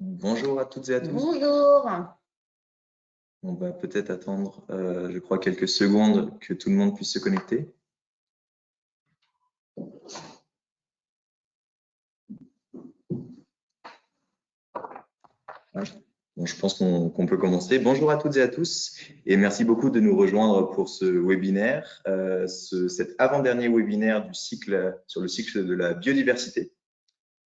Bonjour à toutes et à tous. Bonjour. On va peut-être attendre, je crois, quelques secondes que tout le monde puisse se connecter. Bon, je pense qu'on peut commencer. Bonjour à toutes et à tous et merci beaucoup de nous rejoindre pour ce webinaire, cet avant-dernier webinaire du cycle sur le cycle de la biodiversité.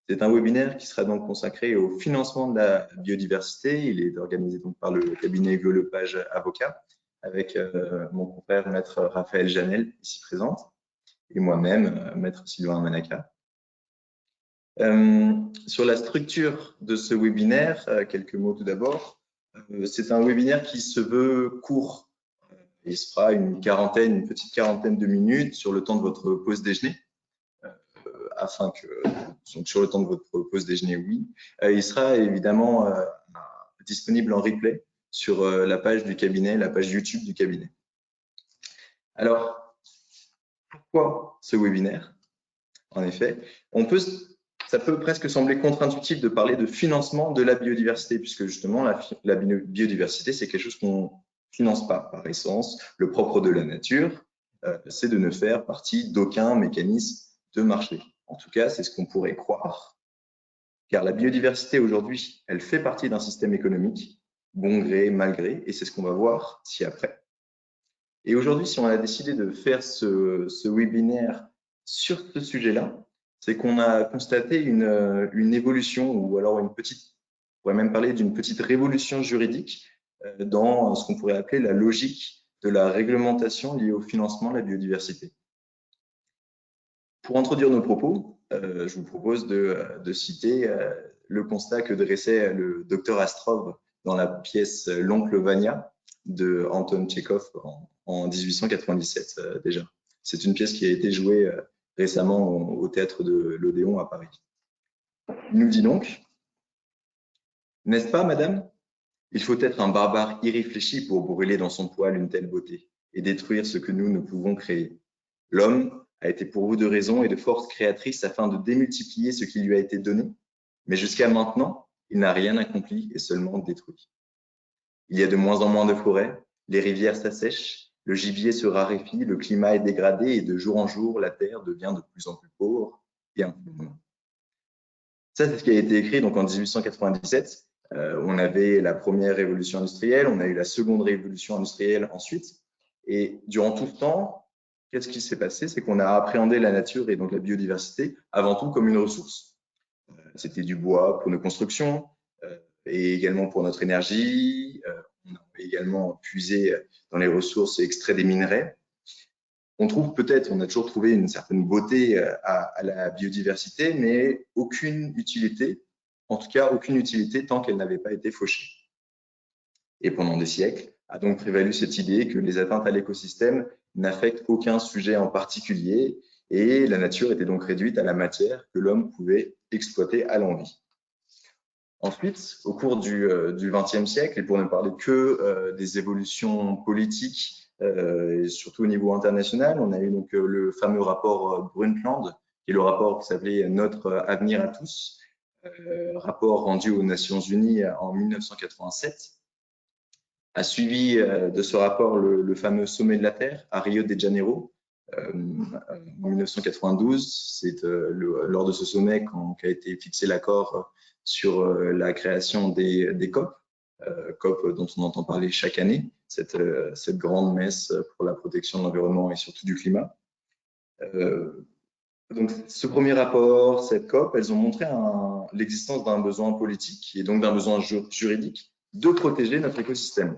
C'est un webinaire qui sera donc consacré au financement de la biodiversité. Il est organisé donc par le cabinet Hugo Lepage Avocat avec mon confrère maître Raphaël Janel ici présente et moi-même maître Sylvain Manaka. Sur la structure de ce webinaire, quelques mots tout d'abord. C'est un webinaire qui se veut court. Il se fera une petite quarantaine de minutes sur le temps de votre pause déjeuner. Afin que, donc sur le temps de votre pause déjeuner, oui. Il sera évidemment disponible en replay sur la page du cabinet, la page YouTube du cabinet. Alors, pourquoi ce webinaire? En effet, ça peut presque sembler contre-intuitif de parler de financement de la biodiversité, puisque justement, la biodiversité, c'est quelque chose qu'on ne finance pas par essence. Le propre de la nature, c'est de ne faire partie d'aucun mécanisme de marché. En tout cas, c'est ce qu'on pourrait croire, car la biodiversité aujourd'hui, elle fait partie d'un système économique, bon gré, mal gré, et c'est ce qu'on va voir ci-après. Et aujourd'hui, si on a décidé de faire ce webinaire sur ce sujet-là, c'est qu'on a constaté une évolution, ou alors on pourrait même parler d'une petite révolution juridique dans ce qu'on pourrait appeler la logique de la réglementation liée au financement de la biodiversité. Pour introduire nos propos, je vous propose de citer le constat que dressait le docteur Astrov dans la pièce L'Oncle Vania de Anton Tchekhov en 1897 déjà. C'est une pièce qui a été jouée récemment au théâtre de l'Odéon à Paris. Il nous dit donc, n'est-ce pas, madame? Il faut être un barbare irréfléchi pour brûler dans son poil une telle beauté et détruire ce que nous ne pouvons créer. L'homme a été pourvu de raison et de force créatrice afin de démultiplier ce qui lui a été donné, mais jusqu'à maintenant, il n'a rien accompli et seulement détruit. Il y a de moins en moins de forêts, les rivières s'assèchent, le gibier se raréfie, le climat est dégradé et de jour en jour, la terre devient de plus en plus pauvre et infirme. Ça, c'est ce qui a été écrit donc en 1897. On avait la première révolution industrielle, on a eu la seconde révolution industrielle ensuite. Et durant tout ce temps, qu'est-ce qui s'est passé? C'est qu'on a appréhendé la nature et donc la biodiversité avant tout comme une ressource. C'était du bois pour nos constructions et également pour notre énergie. On a également puisé dans les ressources et extrait des minerais. On a toujours trouvé une certaine beauté à la biodiversité, mais aucune utilité, en tout cas aucune utilité tant qu'elle n'avait pas été fauchée. Et pendant des siècles a donc prévalu cette idée que les atteintes à l'écosystème n'affectent aucun sujet en particulier et la nature était donc réduite à la matière que l'homme pouvait exploiter à l'envi. Ensuite, au cours du XXe siècle, et pour ne parler que des évolutions politiques, et surtout au niveau international, on a eu donc le fameux rapport Brundtland, qui est le rapport qui s'appelait Notre avenir à tous, rapport rendu aux Nations Unies en 1987. A suivi de ce rapport le fameux sommet de la Terre à Rio de Janeiro en 1992. C'est lors de ce sommet qu'a été fixé l'accord sur la création des COP, COP dont on entend parler chaque année, cette grande messe pour la protection de l'environnement et surtout du climat. Donc, ce premier rapport, cette COP, elles ont montré l'existence d'un besoin politique et donc d'un besoin juridique de protéger notre écosystème.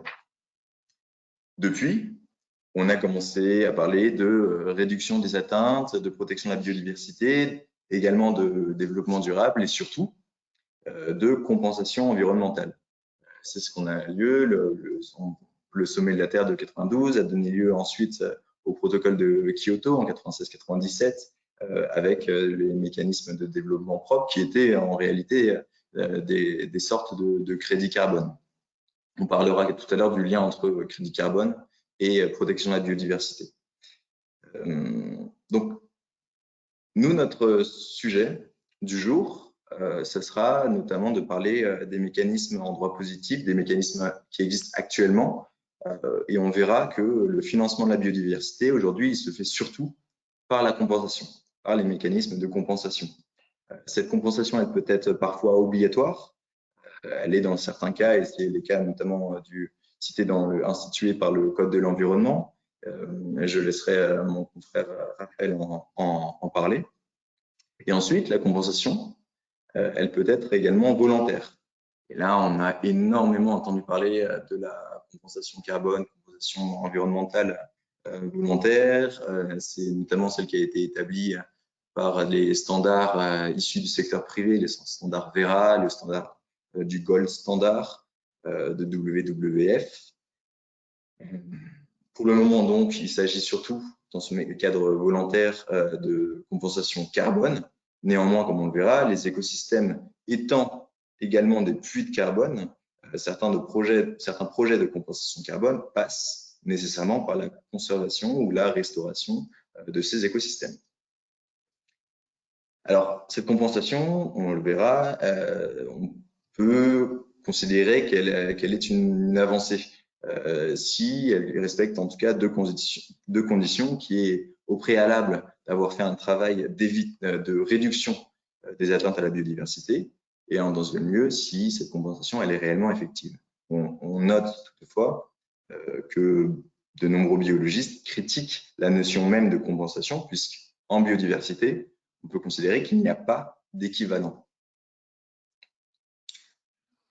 Depuis, on a commencé à parler de réduction des atteintes, de protection de la biodiversité, également de développement durable et surtout de compensation environnementale. C'est ce qu'on a lieu. Le sommet de la Terre de 92 a donné lieu ensuite au protocole de Kyoto en 96-97 avec les mécanismes de développement propre qui étaient en réalité des sortes de crédits carbone. On parlera tout à l'heure du lien entre crédit carbone et protection de la biodiversité. Donc, nous, notre sujet du jour, ce sera notamment de parler des mécanismes en droit positif, des mécanismes qui existent actuellement. Et on verra que le financement de la biodiversité, aujourd'hui, il se fait surtout par la compensation, par les mécanismes de compensation. Cette compensation, elle peut être parfois obligatoire. Elle est dans certains cas, et c'est les cas notamment cités institués par le Code de l'environnement. Je laisserai mon confrère Raphaël en parler. Et ensuite, la compensation, elle peut être également volontaire. Et là, on a énormément entendu parler de la compensation carbone, compensation environnementale volontaire. C'est notamment celle qui a été établie par les standards issus du secteur privé, les standards Verra, le standard du Gold Standard de WWF. Pour le moment, donc, il s'agit surtout, dans ce cadre volontaire, de compensation carbone. Néanmoins, comme on le verra, les écosystèmes étant également des puits de carbone, certains projets de compensation carbone passent nécessairement par la conservation ou la restauration de ces écosystèmes. Alors, cette compensation, on le verra, on peut considérer qu'elle est une avancée si elle respecte en tout cas deux conditions qui est au préalable d'avoir fait un travail de réduction des atteintes à la biodiversité et en deuxième lieu, si cette compensation elle est réellement effective. On note toutefois que de nombreux biologistes critiquent la notion même de compensation puisqu'en biodiversité, on peut considérer qu'il n'y a pas d'équivalent.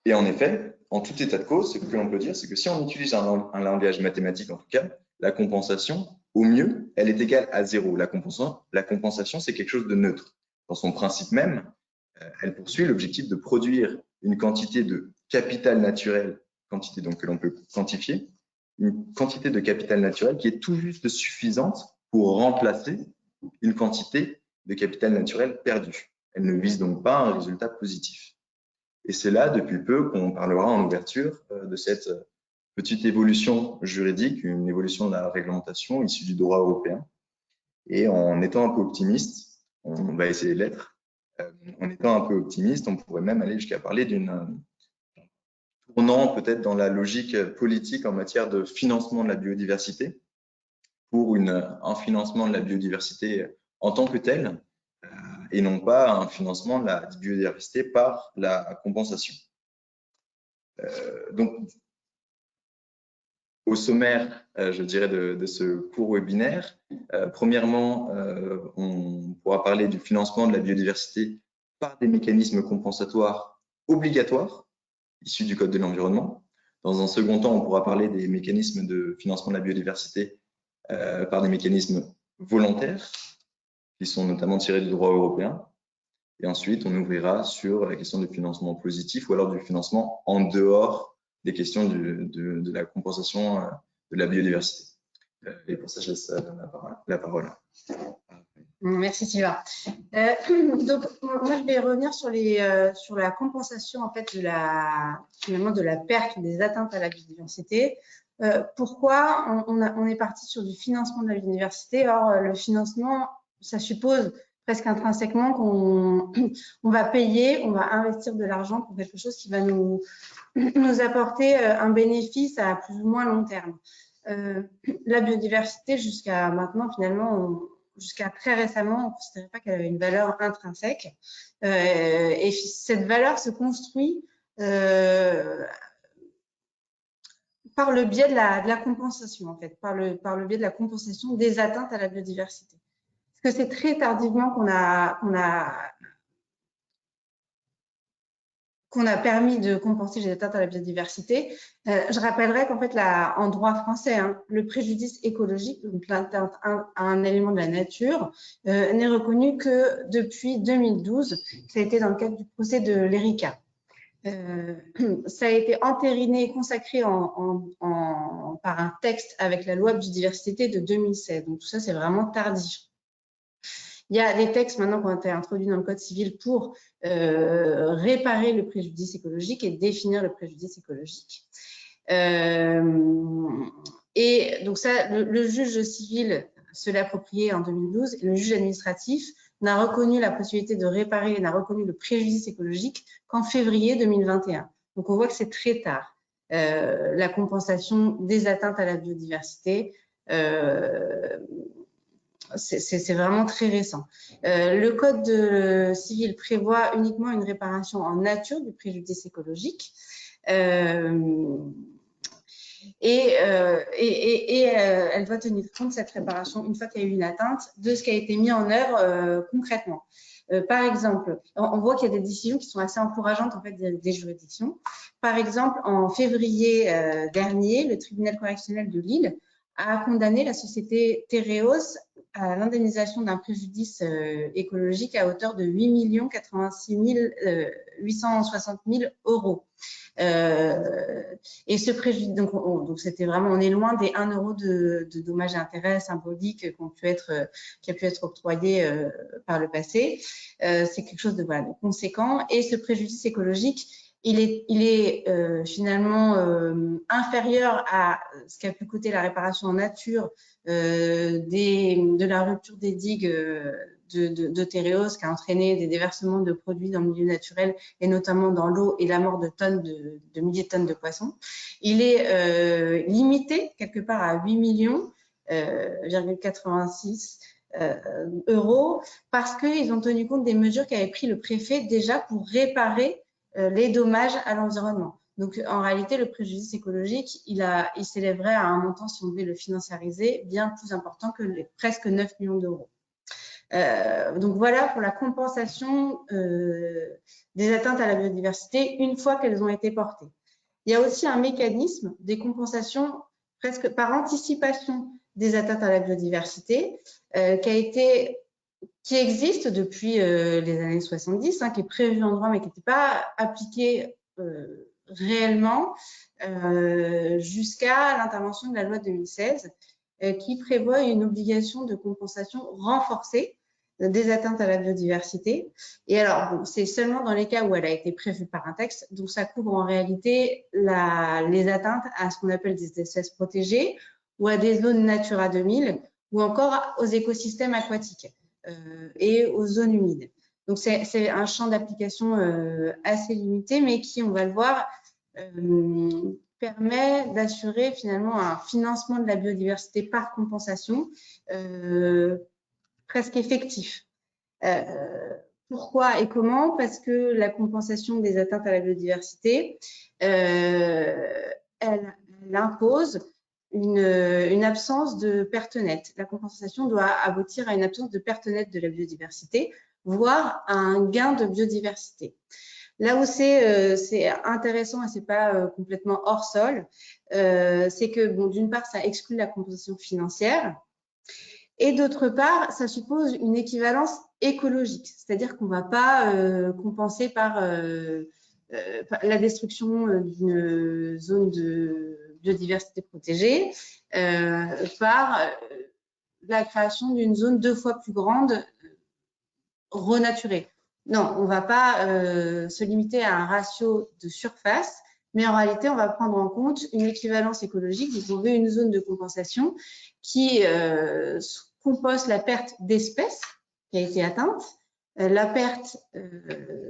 Et en effet, en tout état de cause, ce que l'on peut dire, c'est que si on utilise un langage mathématique, en tout cas, la compensation, au mieux, elle est égale à 0. La compensation, c'est quelque chose de neutre. Dans son principe même, elle poursuit l'objectif de produire une quantité de capital naturel, quantité donc que l'on peut quantifier, une quantité de capital naturel qui est tout juste suffisante pour remplacer une quantité de capital naturel perdu. Elle ne vise donc pas un résultat positif. Et c'est là, depuis peu, qu'on parlera en ouverture de cette petite évolution juridique, une évolution de la réglementation issue du droit européen. Et en étant un peu optimiste, on va essayer de l'être, en étant un peu optimiste, on pourrait même aller jusqu'à parler d'une tournant peut-être dans la logique politique en matière de financement de la biodiversité, pour un financement de la biodiversité en tant que tel, et non pas un financement de la biodiversité par la compensation. Donc, au sommaire, je dirais, de ce cours webinaire, premièrement, on pourra parler du financement de la biodiversité par des mécanismes compensatoires obligatoires issus du Code de l'environnement. Dans un second temps, on pourra parler des mécanismes de financement de la biodiversité par des mécanismes volontaires, qui sont notamment tirés du droit européen. Et ensuite, on ouvrira sur la question du financement positif ou alors du financement en dehors des questions de la compensation de la biodiversité. Et pour ça, je laisse la parole. Merci Sylvain. Donc, moi, je vais revenir sur la compensation en fait finalement de la perte ou des atteintes à la biodiversité. Pourquoi on est parti sur du financement de la biodiversité? Or, le financement, ça suppose presque intrinsèquement qu'on va payer, on va investir de l'argent pour quelque chose qui va nous apporter un bénéfice à plus ou moins long terme. La biodiversité, jusqu'à maintenant, finalement, jusqu'à très récemment, on ne considérait pas qu'elle avait une valeur intrinsèque. Et cette valeur se construit par le biais de la compensation, en fait, par le biais de la compensation des atteintes à la biodiversité. Parce que c'est très tardivement qu'on a permis de compenser les atteintes à la biodiversité. Je rappellerai qu'en fait, en droit français, le préjudice écologique, donc l'atteinte à un élément de la nature, n'est reconnu que depuis 2012. Ça a été dans le cadre du procès de l'Erika. Ça a été entériné et consacré par un texte avec la loi biodiversité de 2016. Donc tout ça, c'est vraiment tardif. Il y a des textes maintenant qui ont été introduits dans le Code civil pour réparer le préjudice écologique et définir le préjudice écologique. Et donc ça, le juge civil se l'est approprié en 2012 et le juge administratif n'a reconnu la possibilité de réparer, n'a reconnu le préjudice écologique qu'en février 2021. Donc, on voit que c'est très tard. La compensation des atteintes à la biodiversité, c'est vraiment très récent. Le code civil prévoit uniquement une réparation en nature du préjudice écologique. Elle doit tenir compte, cette réparation, une fois qu'il y a eu une atteinte, de ce qui a été mis en œuvre concrètement. Par exemple, on voit qu'il y a des décisions qui sont assez encourageantes en fait des juridictions. Par exemple, en février dernier, le tribunal correctionnel de Lille a condamné la société Tereos à l'indemnisation d'un préjudice écologique à hauteur de 8 086 860 000 €. Et ce préjudice, donc c'était vraiment, on est loin des 1 € de dommages et intérêts symboliques qui a pu être octroyé par le passé. C'est quelque chose de, voilà, de conséquent. Et ce préjudice écologique, il est finalement inférieur à ce qu'a pu coûter la réparation en nature de la rupture des digues de Tereos, qui a entraîné des déversements de produits dans le milieu naturel et notamment dans l'eau et la mort de milliers de tonnes de poissons. Il est limité quelque part à 8,86 € parce qu'ils ont tenu compte des mesures qu'avait pris le préfet déjà pour réparer les dommages à l'environnement. Donc, en réalité, le préjudice écologique, il s'élèverait à un montant, si on devait le financiariser, bien plus important que les presque 9 millions d'euros. Donc, voilà pour la compensation des atteintes à la biodiversité une fois qu'elles ont été portées. Il y a aussi un mécanisme des compensations presque par anticipation des atteintes à la biodiversité qui existe depuis les années 70, qui est prévu en droit mais qui n'était pas appliqué réellement jusqu'à l'intervention de la loi de 2016 qui prévoit une obligation de compensation renforcée des atteintes à la biodiversité. Et alors, bon, c'est seulement dans les cas où elle a été prévue par un texte, donc ça couvre en réalité les atteintes à ce qu'on appelle des espèces protégées ou à des zones Natura 2000 ou encore aux écosystèmes aquatiques et aux zones humides. Donc, c'est un champ d'application assez limité, mais qui, on va le voir, permet d'assurer finalement un financement de la biodiversité par compensation presque effectif. Pourquoi et comment? Parce que la compensation des atteintes à la biodiversité, elle impose une absence de perte nette. La compensation doit aboutir à une absence de perte nette de la biodiversité, voire à un gain de biodiversité. Là où c'est intéressant et c'est pas complètement hors sol, c'est que bon, d'une part, ça exclut la compensation financière et d'autre part, ça suppose une équivalence écologique, c'est-à-dire qu'on ne va pas compenser par la destruction d'une zone de biodiversité protégée par la création d'une zone 2 fois plus grande renaturée. Non, on ne va pas se limiter à un ratio de surface, mais en réalité, on va prendre en compte une équivalence écologique. Donc, on veut une zone de compensation qui compense la perte d'espèces qui a été atteinte, la perte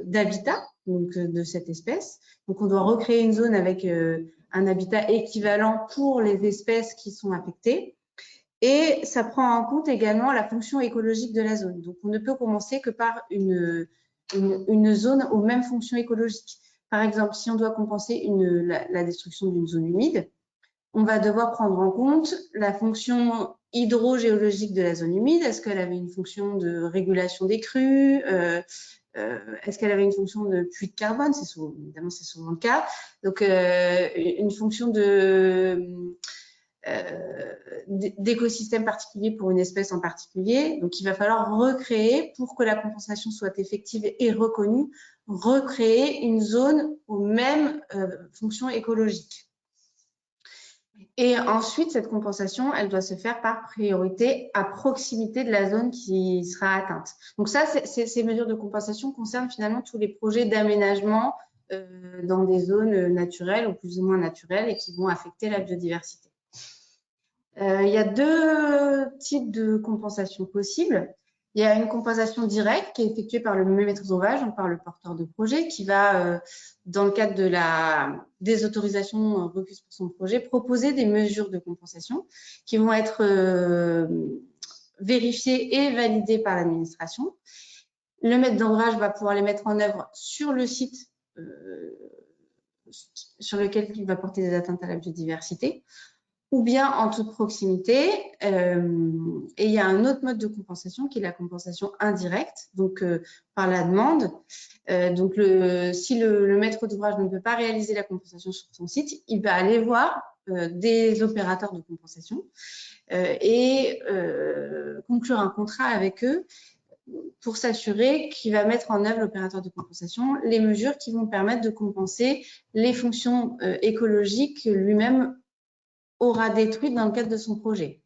d'habitat donc de cette espèce. Donc, on doit recréer une zone avec un habitat équivalent pour les espèces qui sont affectées. Et ça prend en compte également la fonction écologique de la zone. Donc, on ne peut commencer que par une zone aux mêmes fonctions écologiques. Par exemple, si on doit compenser la destruction d'une zone humide, on va devoir prendre en compte la fonction hydrogéologique de la zone humide. Est-ce qu'elle avait une fonction de régulation des crues? Est-ce qu'elle avait une fonction de puits de carbone? Évidemment, c'est souvent le cas. Donc, une fonction d'écosystème particulier pour une espèce en particulier. Donc, il va falloir recréer, pour que la compensation soit effective et reconnue, recréer une zone aux mêmes fonctions écologiques. Et ensuite, cette compensation, elle doit se faire par priorité à proximité de la zone qui sera atteinte. Donc ça, ces mesures de compensation concernent finalement tous les projets d'aménagement dans des zones naturelles ou plus ou moins naturelles et qui vont affecter la biodiversité. Il y a deux types de compensation possibles. Il y a une compensation directe qui est effectuée par le maître d'ouvrage, donc par le porteur de projet, qui va, dans le cadre de la désautorisation requise pour son projet, proposer des mesures de compensation qui vont être vérifiées et validées par l'administration. Le maître d'ouvrage va pouvoir les mettre en œuvre sur le site sur lequel il va porter des atteintes à la biodiversité, ou bien en toute proximité. Et il y a un autre mode de compensation qui est la compensation indirecte, donc par la demande. Donc, si le maître d'ouvrage ne peut pas réaliser la compensation sur son site, il va aller voir des opérateurs de compensation et conclure un contrat avec eux pour s'assurer qu'il va mettre en œuvre, l'opérateur de compensation, les mesures qui vont permettre de compenser les fonctions écologiques que lui-même aura détruites dans le cadre de son projet.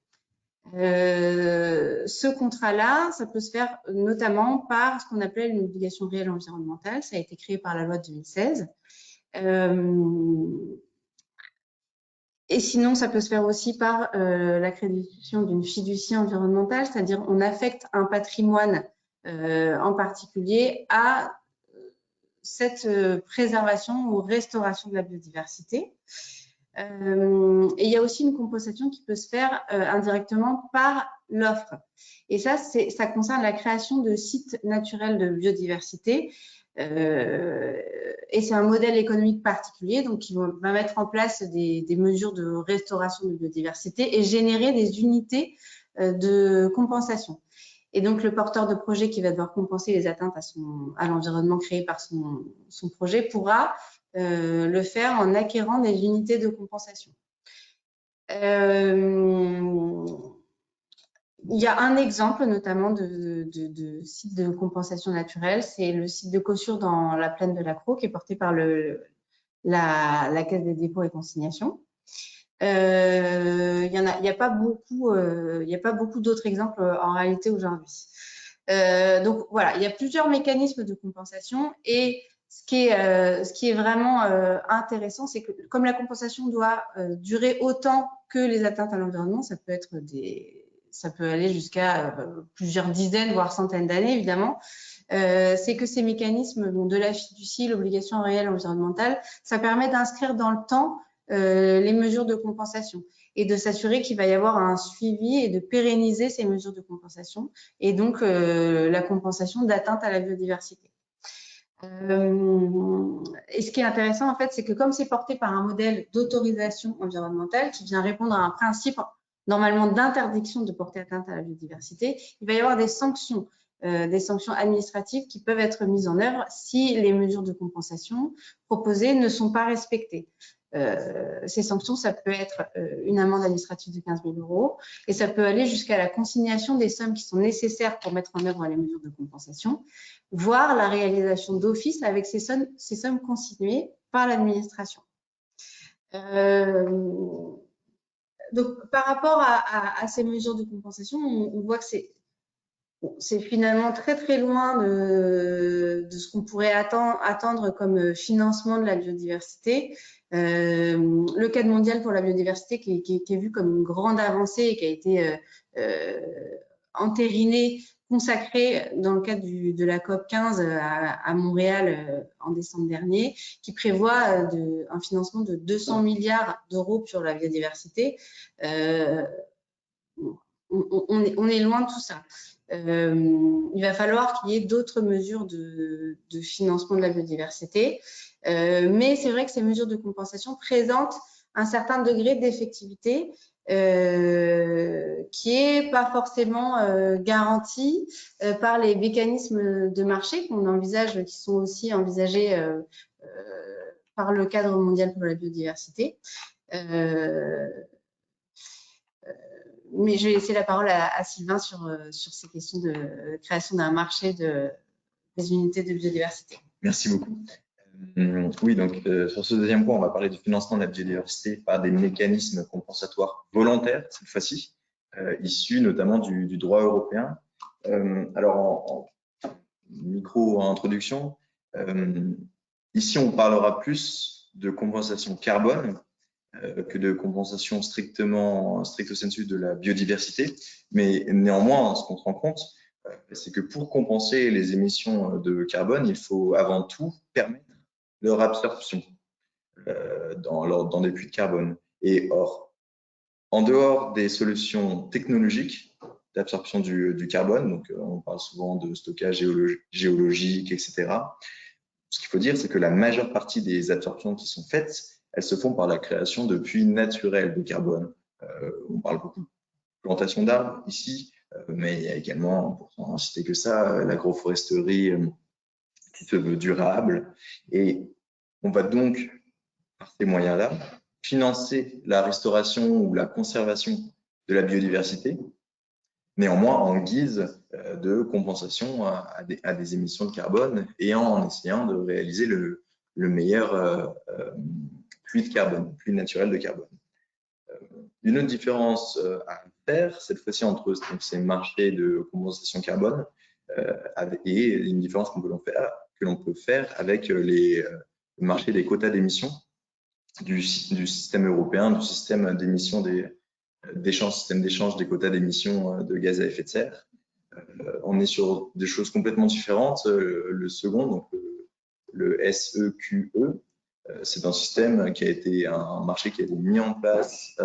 Ce contrat-là, ça peut se faire notamment par ce qu'on appelle une obligation réelle environnementale. Ça a été créé par la loi de 2016. Et sinon, ça peut se faire aussi par l'accréditation d'une fiducie environnementale, c'est-à-dire on affecte un patrimoine en particulier à cette préservation ou restauration de la biodiversité. Et il y a aussi une compensation qui peut se faire indirectement par l'offre. Et ça concerne la création de sites naturels de biodiversité. Et c'est un modèle économique particulier, donc qui va mettre en place des mesures de restauration de biodiversité et générer des unités de compensation. Et donc, le porteur de projet qui va devoir compenser les atteintes à l'environnement créé par son projet pourra le faire en acquérant des unités de compensation. Il y a un exemple notamment de site de compensation naturelle, c'est le site de Caussures dans la plaine de la Crau, qui est porté par la Caisse des dépôts et consignations. Il n'y a pas beaucoup d'autres exemples en réalité aujourd'hui. Donc voilà, il y a plusieurs mécanismes de compensation et ce qui est vraiment intéressant, c'est que comme la compensation doit durer autant que les atteintes à l'environnement, ça peut aller jusqu'à plusieurs dizaines, voire centaines d'années, évidemment. C'est que ces mécanismes de la fiducie, l'obligation réelle environnementale, ça permet d'inscrire dans le temps les mesures de compensation et de s'assurer qu'il va y avoir un suivi et de pérenniser ces mesures de compensation et donc la compensation d'atteinte à la biodiversité. Et ce qui est intéressant, en fait, c'est que comme c'est porté par un modèle d'autorisation environnementale qui vient répondre à un principe normalement d'interdiction de porter atteinte à la biodiversité, il va y avoir des sanctions administratives qui peuvent être mises en œuvre si les mesures de compensation proposées ne sont pas respectées. Ces sanctions, ça peut être une amende administrative de 15 000 € et ça peut aller jusqu'à la consignation des sommes qui sont nécessaires pour mettre en œuvre les mesures de compensation, voire la réalisation d'office avec ces sommes consignées par l'administration. Donc, par rapport à ces mesures de compensation, on voit que c'est finalement très très loin de ce qu'on pourrait attendre comme financement de la biodiversité. Le cadre mondial pour la biodiversité qui est vu comme une grande avancée et qui a été entériné, consacré dans le cadre de la COP 15 à Montréal en décembre dernier, qui prévoit un financement de 200 milliards d'euros sur la biodiversité. On est loin de tout ça. Il va falloir qu'il y ait d'autres mesures de financement de la biodiversité. Mais c'est vrai que ces mesures de compensation présentent un certain degré d'effectivité qui n'est pas forcément garanti par les mécanismes de marché qu'on envisage, qui sont aussi envisagés par le cadre mondial pour la biodiversité. Mais je vais laisser la parole à Sylvain sur ces questions de création d'un marché des unités de biodiversité. Merci beaucoup. Oui, donc sur ce deuxième point, on va parler du financement de la biodiversité par des mécanismes compensatoires volontaires, cette fois-ci, issus notamment du droit européen. Alors, en micro-introduction, ici, on parlera plus de compensation carbone que de compensation stricto sensu de la biodiversité. Mais néanmoins, ce qu'on se rend compte, c'est que pour compenser les émissions de carbone, il faut avant tout permettre leur absorption dans des puits de carbone. Et or, en dehors des solutions technologiques d'absorption du carbone, donc on parle souvent de stockage géologique, etc. Ce qu'il faut dire, c'est que la majeure partie des absorptions qui sont faites, elles se font par la création de puits naturels de carbone. On parle beaucoup de plantation d'arbres ici, mais il y a également, pour n'en citer que ça, l'agroforesterie qui se veut durable. Et on va donc, par ces moyens-là, financer la restauration ou la conservation de la biodiversité, néanmoins en guise de compensation à des émissions de carbone et en essayant de réaliser le meilleur puits de carbone, puits naturel de carbone. Une autre différence à faire, cette fois-ci entre ces marchés de compensation carbone et une différence que l'on peut faire avec les marchés des quotas d'émissions du système européen, du système d'émission système d'échange des quotas d'émissions de gaz à effet de serre. On est sur des choses complètement différentes. Le second, donc le SEQE, c'est un système qui a été un marché qui a été mis en place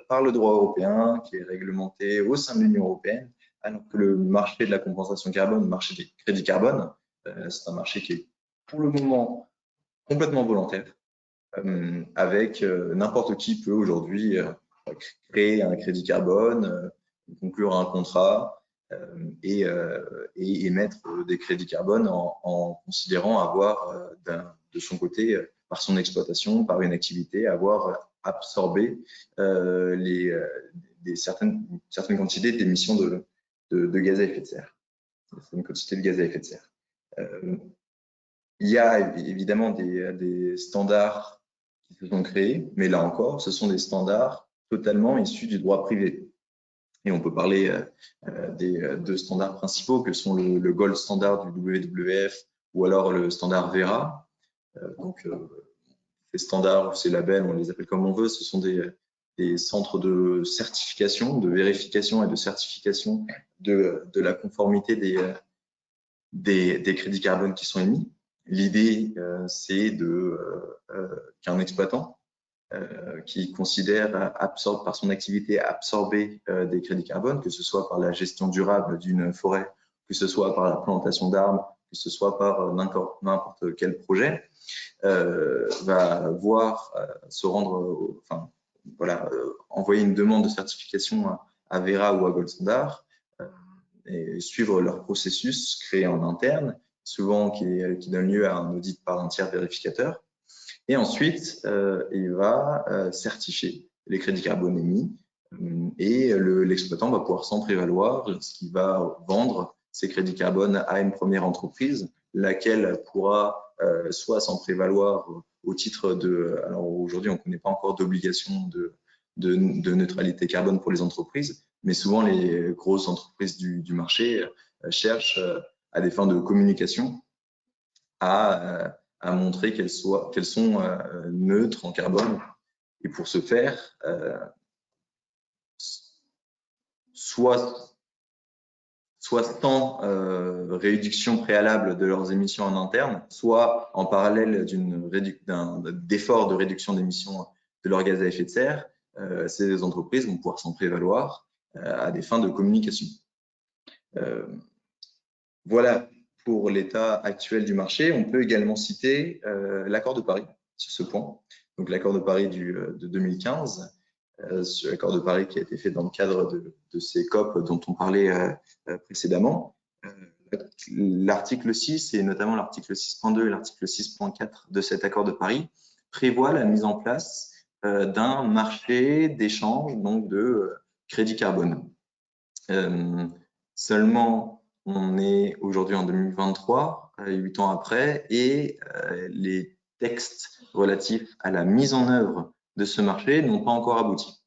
par le droit européen, qui est réglementé au sein de l'Union européenne, alors que le marché de la compensation carbone, le marché des crédits carbone, c'est un marché qui est pour le moment complètement volontaire, avec n'importe qui peut aujourd'hui créer un crédit carbone, conclure un contrat et émettre des crédits carbone en considérant avoir de son côté, par son exploitation, par une activité, avoir absorbé certaines quantités d'émissions de gaz à effet de serre, une quantité de gaz à effet de serre. Il y a évidemment des standards qui se sont créés, mais là encore, ce sont des standards totalement issus du droit privé. Et on peut parler des deux standards principaux que sont le Gold Standard du WWF ou alors le standard Verra. Donc, ces standards ou ces labels, on les appelle comme on veut, ce sont des centres de certification, de vérification et de certification de la conformité des crédits carbone qui sont émis. L'idée, c'est qu'un exploitant qui considère par son activité absorber des crédits carbone, que ce soit par la gestion durable d'une forêt, que ce soit par la plantation d'arbres, que ce soit par n'importe quel projet, va voir se rendre, envoyer une demande de certification à Verra ou à Gold Standard et suivre leur processus créé en interne, souvent qui donne lieu à un audit par un tiers vérificateur. Et ensuite, il va certifier les crédits carbone émis et l'exploitant va pouvoir s'en prévaloir lorsqu'il va vendre ces crédits carbone à une première entreprise, laquelle pourra soit s'en prévaloir au titre alors aujourd'hui, on ne connaît pas encore d'obligation de neutralité carbone pour les entreprises, mais souvent les grosses entreprises du marché cherchent à des fins de communication à montrer qu'elles sont neutres en carbone. Et pour ce faire, soit sans réduction préalable de leurs émissions en interne, soit en parallèle d'un effort de réduction d'émissions de leurs gaz à effet de serre, ces entreprises vont pouvoir s'en prévaloir à des fins de communication. Voilà pour l'état actuel du marché. On peut également citer l'accord de Paris sur ce point. Donc l'accord de Paris de 2015, l'accord de Paris qui a été fait dans le cadre de ces COP dont on parlait précédemment. L'article 6 et notamment l'article 6.2 et l'article 6.4 de cet accord de Paris prévoit la mise en place d'un marché d'échange donc de crédit carbone. Seulement, on est aujourd'hui en 2023, 8 ans après, et les textes relatifs à la mise en œuvre de ce marché n'ont pas encore abouti.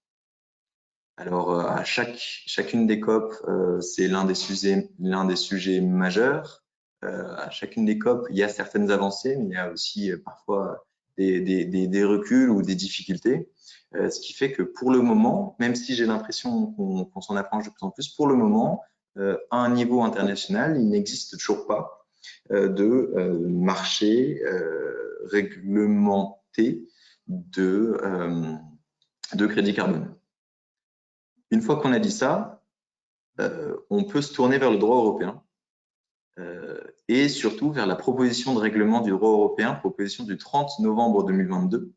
Alors, à chacune des COP, c'est l'un des sujets majeurs. À chacune des COP, il y a certaines avancées, mais il y a aussi parfois des reculs ou des difficultés. Ce qui fait que pour le moment, même si j'ai l'impression qu'on s'en approche de plus en plus, pour le moment, à un niveau international, il n'existe toujours pas de marché réglementé de crédit carbone. Une fois qu'on a dit ça, on peut se tourner vers le droit européen et surtout vers la proposition de règlement du droit européen, proposition du 30 novembre 2022.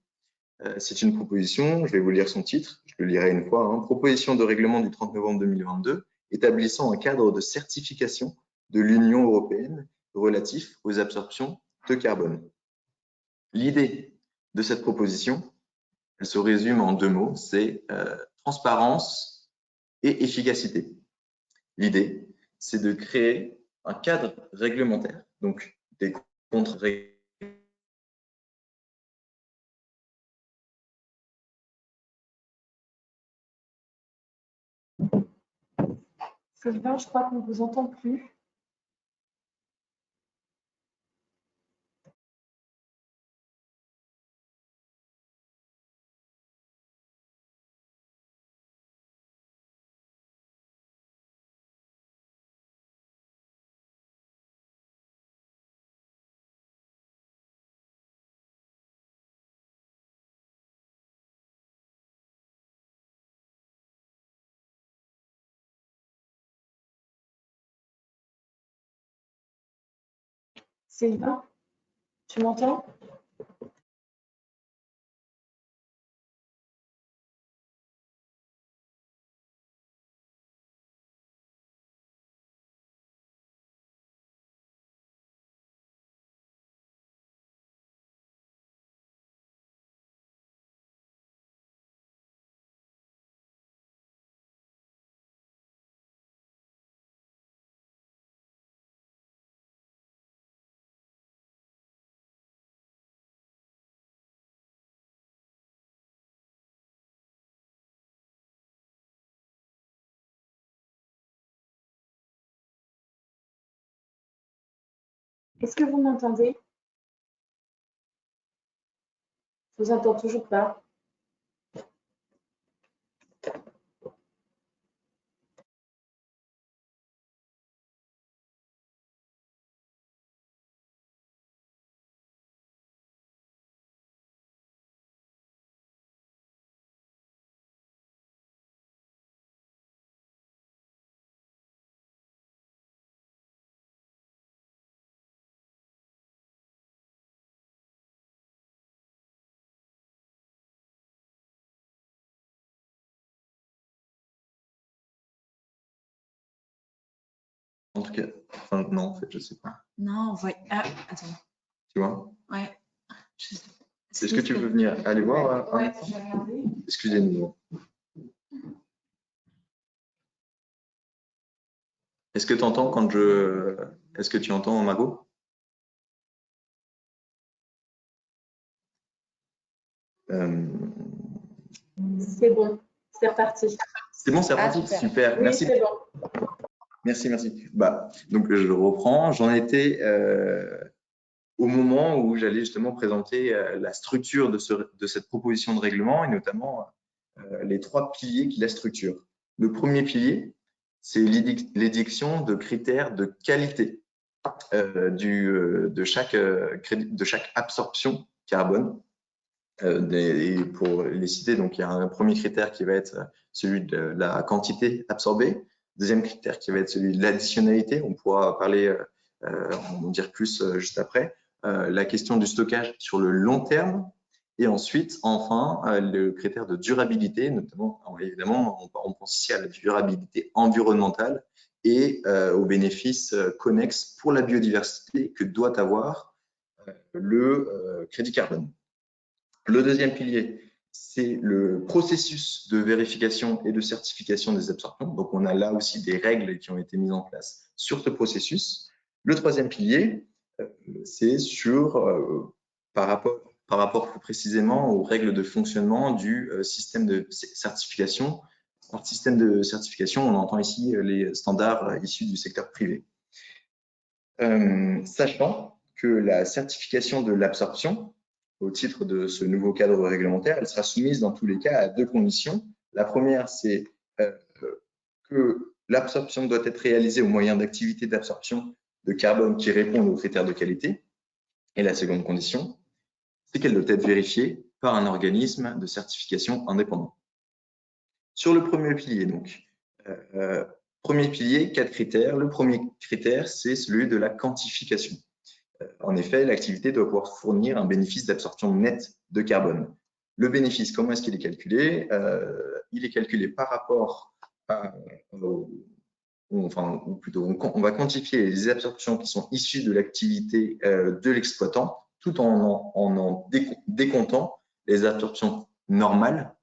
C'est une proposition, je vais vous lire son titre, je le lirai une fois, hein, proposition de règlement du 30 novembre 2022 établissant un cadre de certification de l'Union européenne relatif aux absorptions de carbone. L'idée de cette proposition, elle se résume en 2 mots, c'est transparence et efficacité. L'idée, c'est de créer un cadre réglementaire, donc des contre-règlements. Sylvain, je crois qu'on ne vous entend plus. Sylvain, tu m'entends? Est-ce que vous m'entendez? Je vous entends toujours pas. En tout cas, enfin, non, en fait, je sais pas. Non, on voit. Ah, attends. Tu vois? Ouais. Est-ce que tu veux venir aller voir? Ouais, je vais regarder. Excusez-nous. Est-ce que tu entends quand je... Est-ce que tu entends Margot? C'est bon, c'est reparti. C'est bon, c'est reparti. Super. Oui, Merci. c'est bon. Merci, merci. Bah, donc, je reprends. J'en étais au moment où j'allais justement présenter la structure de cette proposition de règlement et notamment les 3 piliers qui la structurent. Le premier pilier, c'est l'édiction de critères de qualité de chaque absorption carbone. Et pour les citer, donc il y a un premier critère qui va être celui de la quantité absorbée, deuxième critère qui va être celui de l'additionnalité, on pourra parler, en dire plus juste après, la question du stockage sur le long terme, et ensuite, enfin, le critère de durabilité, notamment, évidemment, on pense ici à la durabilité environnementale et aux bénéfices connexes pour la biodiversité que doit avoir le crédit carbone. Le deuxième pilier, c'est le processus de vérification et de certification des absorptions. Donc, on a là aussi des règles qui ont été mises en place sur ce processus. Le troisième pilier, c'est par rapport plus précisément aux règles de fonctionnement du système de certification. Par système de certification, on entend ici les standards issus du secteur privé. Sachant que la certification de l'absorption, au titre de ce nouveau cadre réglementaire, elle sera soumise dans tous les cas à 2 conditions. La première, c'est que l'absorption doit être réalisée au moyen d'activités d'absorption de carbone qui répondent aux critères de qualité. Et la seconde condition, c'est qu'elle doit être vérifiée par un organisme de certification indépendant. Sur le premier pilier, donc, premier pilier, 4 critères. Le premier critère, c'est celui de la quantification. En effet, l'activité doit pouvoir fournir un bénéfice d'absorption nette de carbone. Le bénéfice, comment est-ce qu'il est calculé? Il est calculé par rapport à, ou plutôt, on va quantifier les absorptions qui sont issues de l'activité de l'exploitant, tout en décomptant les absorptions normales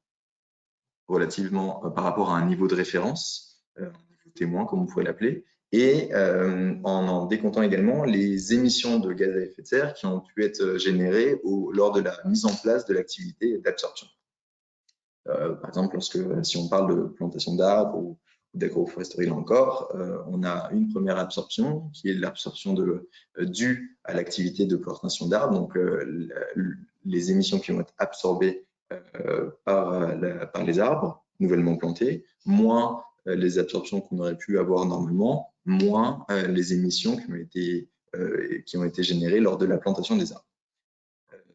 relativement par rapport à un niveau de référence, un niveau témoin comme on pourrait l'appeler, et en décomptant également les émissions de gaz à effet de serre qui ont pu être générées lors de la mise en place de l'activité d'absorption. Par exemple, si on parle de plantation d'arbres ou d'agroforesterie, là encore, on a une première absorption qui est l'absorption due à l'activité de plantation d'arbres, donc les émissions qui vont être absorbées par les arbres nouvellement plantés, moins les absorptions qu'on aurait pu avoir normalement, moins les émissions qui ont été générées lors de la plantation des arbres.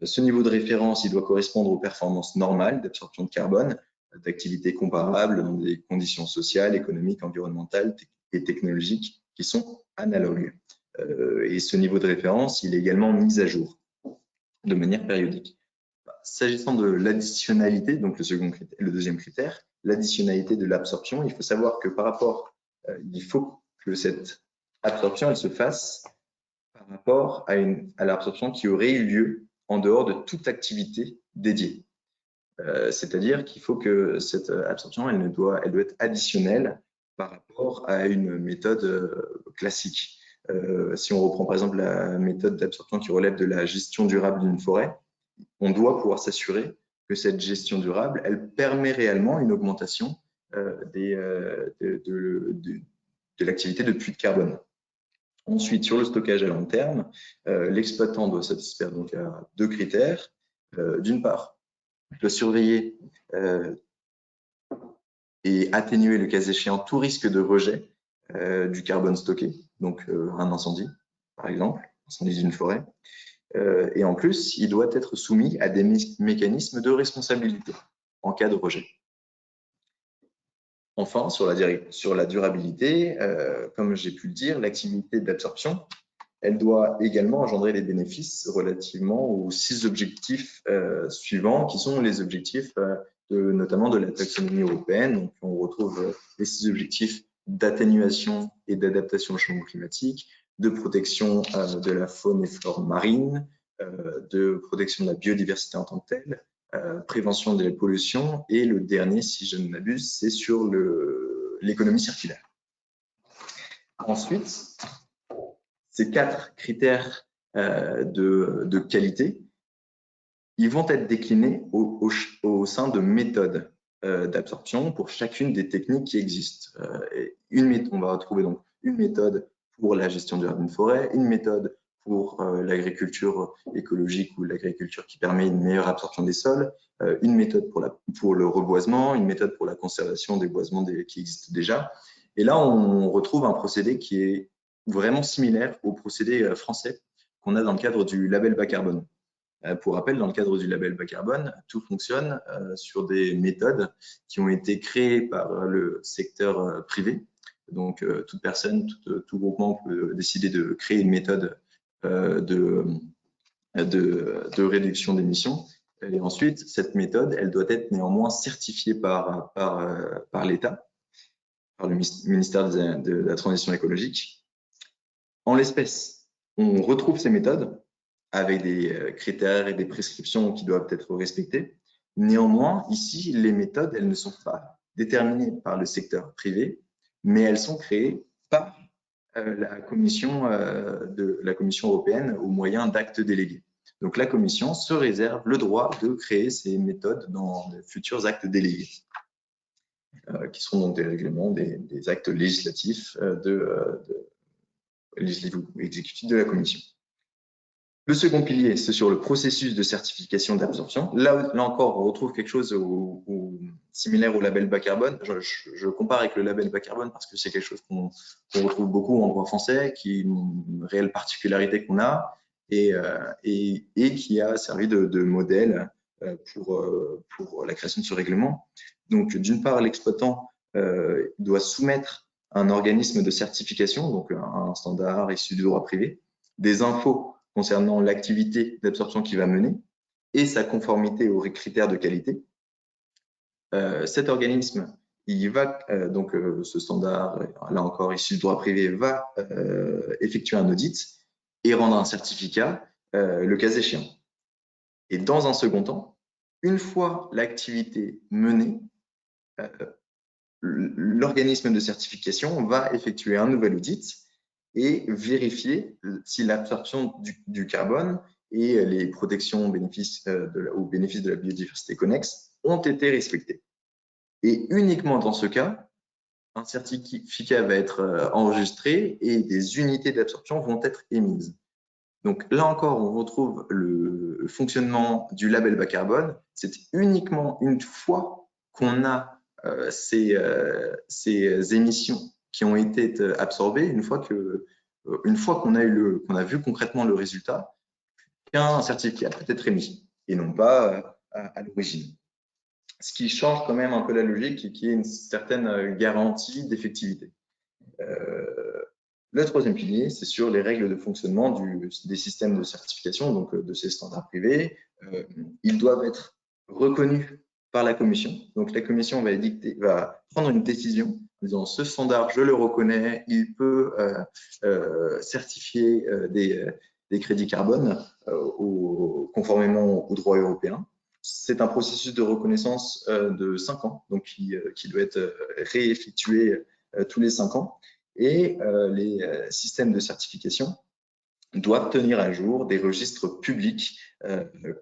Ce niveau de référence, il doit correspondre aux performances normales d'absorption de carbone d'activités comparables dans des conditions sociales, économiques, environnementales et technologiques qui sont analogues. Et ce niveau de référence, il est également mis à jour de manière périodique. S'agissant de l'additionnalité, donc le deuxième critère, l'additionnalité de l'absorption, il faut savoir que il faut que cette absorption, elle se fasse par rapport à l'absorption qui aurait eu lieu en dehors de toute activité dédiée. C'est-à-dire qu'il faut que cette absorption, elle doit être additionnelle par rapport à une méthode classique. Si on reprend par exemple la méthode d'absorption qui relève de la gestion durable d'une forêt, on doit pouvoir s'assurer que cette gestion durable, elle permet réellement une augmentation de l'activité de puits de carbone. Ensuite, sur le stockage à long terme, l'exploitant doit satisfaire donc à 2 critères. D'une part, il doit surveiller et atténuer le cas échéant tout risque de rejet du carbone stocké, donc un incendie, par exemple, incendie d'une forêt. Et en plus, il doit être soumis à des mécanismes de responsabilité en cas de rejet. Enfin, sur la durabilité, comme j'ai pu le dire, l'activité d'absorption, elle doit également engendrer des bénéfices relativement aux 6 objectifs suivants, qui sont les objectifs notamment de la taxonomie européenne. Donc, on retrouve les 6 objectifs d'atténuation et d'adaptation au changement climatique, de protection de la faune et flore marine, de protection de la biodiversité en tant que telle, prévention de la pollution, et le dernier, si je ne m'abuse, c'est sur l'économie circulaire. Ensuite, ces 4 critères de qualité, ils vont être déclinés au sein de méthodes d'absorption pour chacune des techniques qui existent. On va retrouver donc une méthode pour la gestion durable d'une forêt, une méthode pour l'agriculture écologique ou l'agriculture qui permet une meilleure absorption des sols, une méthode pour le reboisement, une méthode pour la conservation des boisements qui existent déjà. Et là, on retrouve un procédé qui est vraiment similaire au procédé français qu'on a dans le cadre du label bas carbone. Pour rappel, dans le cadre du label bas carbone, tout fonctionne sur des méthodes qui ont été créées par le secteur privé. Donc, toute personne, tout groupement peut décider de créer une méthode de réduction d'émissions. Et ensuite, cette méthode, elle doit être néanmoins certifiée par l'État, par le ministère de la Transition écologique. En l'espèce, on retrouve ces méthodes avec des critères et des prescriptions qui doivent être respectés. Néanmoins, ici, les méthodes, elles ne sont pas déterminées par le secteur privé, mais elles sont créées par la Commission européenne au moyen d'actes délégués. Donc, la Commission se réserve le droit de créer ces méthodes dans de futurs actes délégués, qui seront donc des règlements, des actes législatifs législatifs ou exécutifs de la Commission. Le second pilier, c'est sur le processus de certification d'absorption. Là encore, on retrouve quelque chose similaire au label bas carbone. Je compare avec le label bas carbone parce que c'est quelque chose qu'on retrouve beaucoup en droit français, qui est une réelle particularité qu'on a et qui a servi de modèle pour la création de ce règlement. Donc, d'une part, l'exploitant doit soumettre à un organisme de certification, donc un standard issu du droit privé, des infos concernant l'activité d'absorption qu'il va mener et sa conformité aux critères de qualité. Cet organisme, ce standard, là encore issu du droit privé, va effectuer un audit et rendre un certificat, le cas échéant. Et dans un second temps, une fois l'activité menée, l'organisme de certification va effectuer un nouvel audit et vérifier si l'absorption du carbone et les protections au bénéfice de la biodiversité connexe ont été respectées. Et uniquement dans ce cas, un certificat va être enregistré et des unités d'absorption vont être émises. Donc là encore, on retrouve le fonctionnement du label bas carbone. C'est uniquement une fois qu'on a ces émissions qui ont été absorbées, une fois qu'on a vu concrètement le résultat, qu'un certificat peut être émis et non pas à l'origine. Ce qui change quand même un peu la logique et qui est une certaine garantie d'effectivité. Le troisième pilier, c'est sur les règles de fonctionnement des systèmes de certification, donc de ces standards privés. Ils doivent être reconnus par la commission. Donc la commission va prendre une décision en disant ce standard, je le reconnais, il peut certifier des crédits carbone conformément au droit européen. C'est un processus de reconnaissance de 5 ans, donc qui doit être réeffectué tous les 5 ans. Et les systèmes de certification doivent tenir à jour des registres publics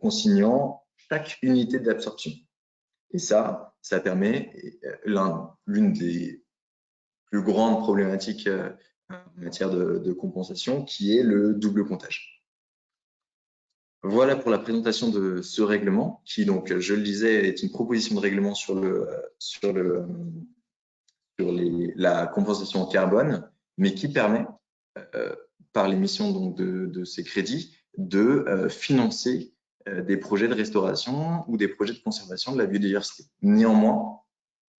consignant chaque unité d'absorption. Et ça permet l'une des plus grandes problématiques en matière de compensation, qui est le double comptage. Voilà pour la présentation de ce règlement, qui donc, je le disais, est une proposition de règlement sur la compensation en carbone, mais qui permet, par l'émission de ces crédits, de financer des projets de restauration ou des projets de conservation de la biodiversité. Néanmoins,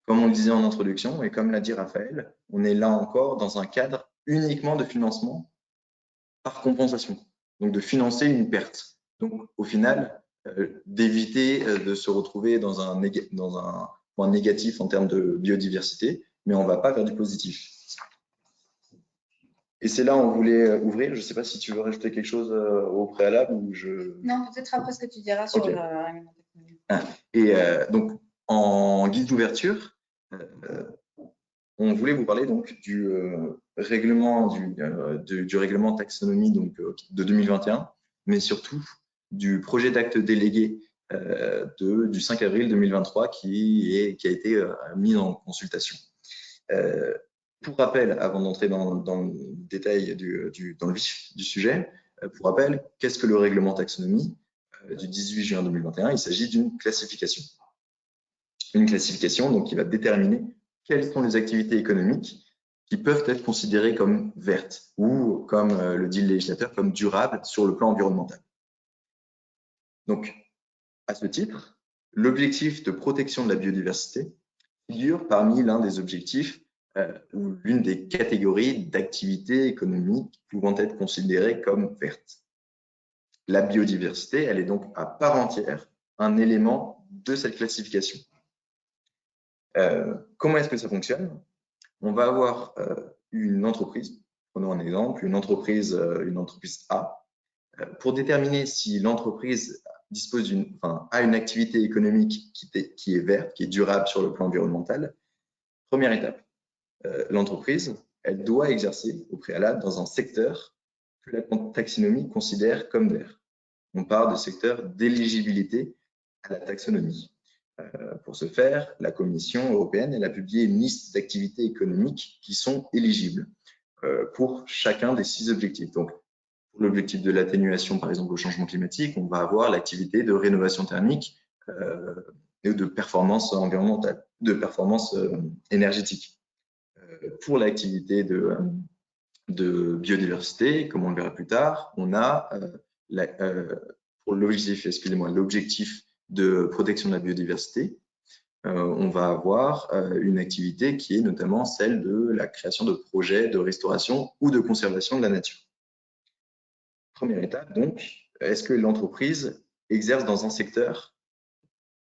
comme on le disait en introduction et comme l'a dit Raphaël, on est là encore dans un cadre uniquement de financement par compensation, donc de financer une perte. Donc au final, d'éviter de se retrouver dans un point négatif en termes de biodiversité, mais on ne va pas faire du positif. Et c'est là où on voulait ouvrir. Je ne sais pas si tu veux rajouter quelque chose au préalable ou je… Non, peut-être après ce que tu diras sur okay. le règlement technologique. Et donc, en guise d'ouverture, on voulait vous parler donc du règlement du règlement taxonomie donc, de 2021, mais surtout du projet d'acte délégué du 5 avril 2023 qui a été mis en consultation. Pour rappel, avant d'entrer dans le détail dans le vif du sujet, pour rappel, qu'est-ce que le règlement taxonomie du 18 juin 2021? Il s'agit d'une classification. Une classification donc, qui va déterminer quelles sont les activités économiques qui peuvent être considérées comme vertes ou, comme le dit le législateur, comme durables sur le plan environnemental. Donc, à ce titre, l'objectif de protection de la biodiversité figure parmi l'un des objectifs ou l'une des catégories d'activités économiques pouvant être considérées comme vertes. La biodiversité, elle est donc à part entière un élément de cette classification. Comment est-ce que ça fonctionne? On va avoir une entreprise, prenons un exemple, une entreprise A. Pour déterminer si l'entreprise a une activité économique qui est verte, qui est durable sur le plan environnemental, première étape, l'entreprise, elle doit exercer au préalable dans un secteur que la taxonomie considère comme vert. On parle de secteur d'éligibilité à la taxonomie. Pour ce faire, la Commission européenne elle a publié une liste d'activités économiques qui sont éligibles pour chacun des 6 objectifs. Donc, Pour l'objectif de l'atténuation, par exemple, au changement climatique, on va avoir l'activité de rénovation thermique et de performance environnementale, de performance énergétique. Pour l'activité de biodiversité, comme on le verra plus tard, on a pour l'objectif, excusez-moi, l'objectif de protection de la biodiversité, on va avoir une activité qui est notamment celle de la création de projets de restauration ou de conservation de la nature. Première étape, donc, est-ce que l'entreprise exerce dans un secteur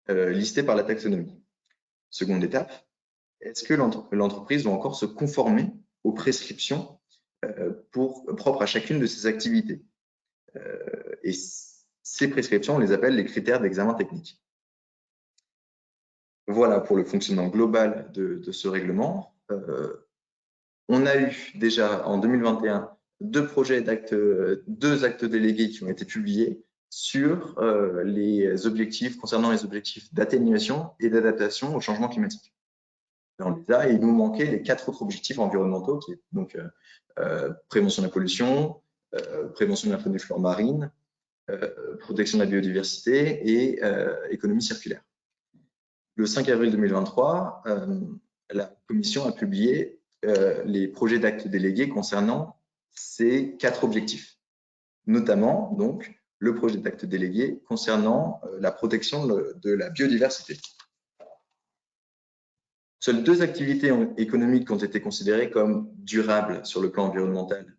listé par la taxonomie? Seconde étape, est-ce que l'entreprise doit encore se conformer aux prescriptions propres à chacune de ses activités? Et ces prescriptions, on les appelle les critères d'examen technique. Voilà pour le fonctionnement global de ce règlement. On a eu déjà en 2021 deux actes délégués qui ont été publiés sur les objectifs, concernant les objectifs d'atténuation et d'adaptation au changement climatique. Dans les A, il nous manquait les 4 autres objectifs environnementaux, qui est donc prévention de la pollution, prévention de la faune et flore marine, protection de la biodiversité et économie circulaire. Le 5 avril 2023, la Commission a publié les projets d'actes délégués concernant ces 4 objectifs, notamment donc le projet d'acte délégué concernant la protection de la biodiversité. Seules 2 activités économiques ont été considérées comme durables sur le plan environnemental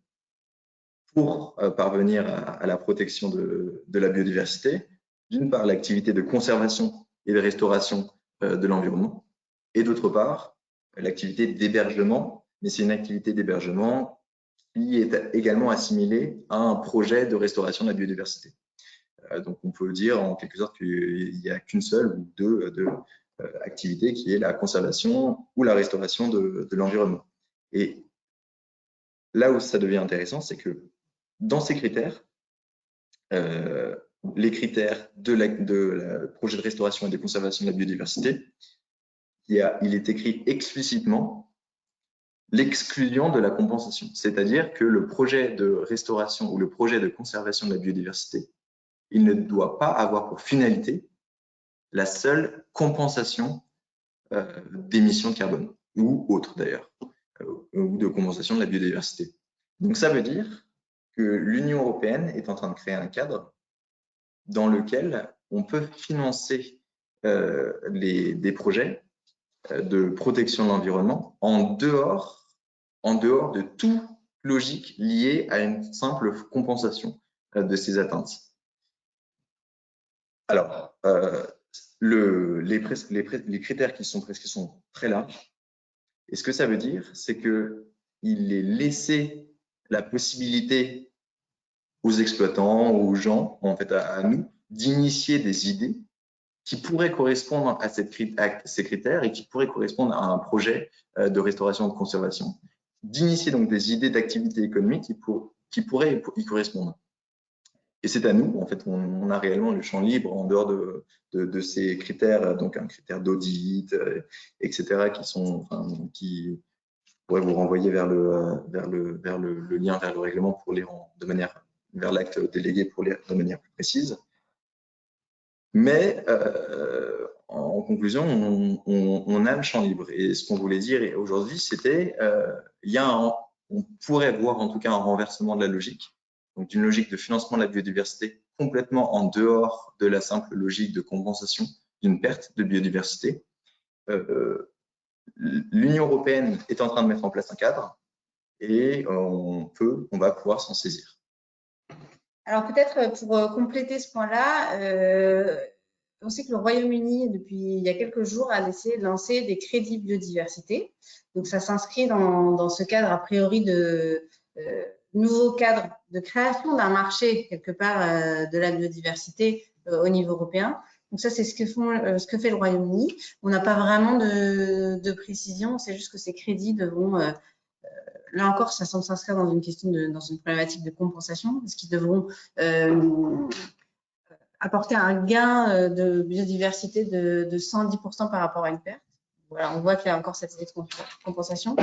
pour parvenir à la protection de la biodiversité. D'une part, l'activité de conservation et de restauration de l'environnement, et d'autre part, l'activité d'hébergement, mais c'est une activité d'hébergement qui est également assimilée à un projet de restauration de la biodiversité. Donc, on peut dire en quelque sorte qu'il n'y a qu'une seule ou deux activités qui est la conservation ou la restauration de l'environnement. Et là où ça devient intéressant, c'est que dans ces critères, les critères de la projet de restauration et de conservation de la biodiversité, il est écrit explicitement l'exclusion de la compensation. C'est-à-dire que le projet de restauration ou le projet de conservation de la biodiversité, il ne doit pas avoir pour finalité la seule compensation d'émissions de carbone, ou autre d'ailleurs, ou de compensation de la biodiversité. Donc ça veut dire que l'Union européenne est en train de créer un cadre dans lequel on peut financer des projets de protection de l'environnement en dehors de toute logique liée à une simple compensation de ces atteintes. Alors, les critères qui sont prescrits sont très larges. Et ce que ça veut dire, c'est qu'il est laissé la possibilité aux exploitants, aux gens, en fait à nous, d'initier des idées qui pourraient correspondre à ces critères et qui pourraient correspondre à un projet de restauration et de conservation, d'initier donc des idées d'activité économique qui pourraient y correspondre. Et c'est à nous, en fait, on a réellement le champ libre en dehors de ces critères, donc un critère d'audit, etc., qui pourraient vous renvoyer vers le lien vers le règlement pour lire vers l'acte délégué pour lire de manière plus précise. Mais en conclusion, on a le champ libre. Et ce qu'on voulait dire aujourd'hui, c'était on pourrait voir en tout cas un renversement de la logique, donc d'une logique de financement de la biodiversité complètement en dehors de la simple logique de compensation d'une perte de biodiversité. L'Union européenne est en train de mettre en place un cadre et on va pouvoir s'en saisir. Alors peut-être pour compléter ce point-là, on sait que le Royaume-Uni, depuis il y a quelques jours, a décidé de lancer des crédits biodiversité. Donc ça s'inscrit dans ce cadre a priori de nouveau cadre de création d'un marché quelque part de la biodiversité au niveau européen. Donc ça, c'est ce que fait le Royaume-Uni. On n'a pas vraiment de précision, c'est juste que ces crédits devront là encore, ça semble s'inscrire dans une problématique de compensation, parce qu'ils devront apporter un gain de biodiversité de 110% par rapport à une perte. Voilà, on voit qu'il y a encore cette idée de compensation.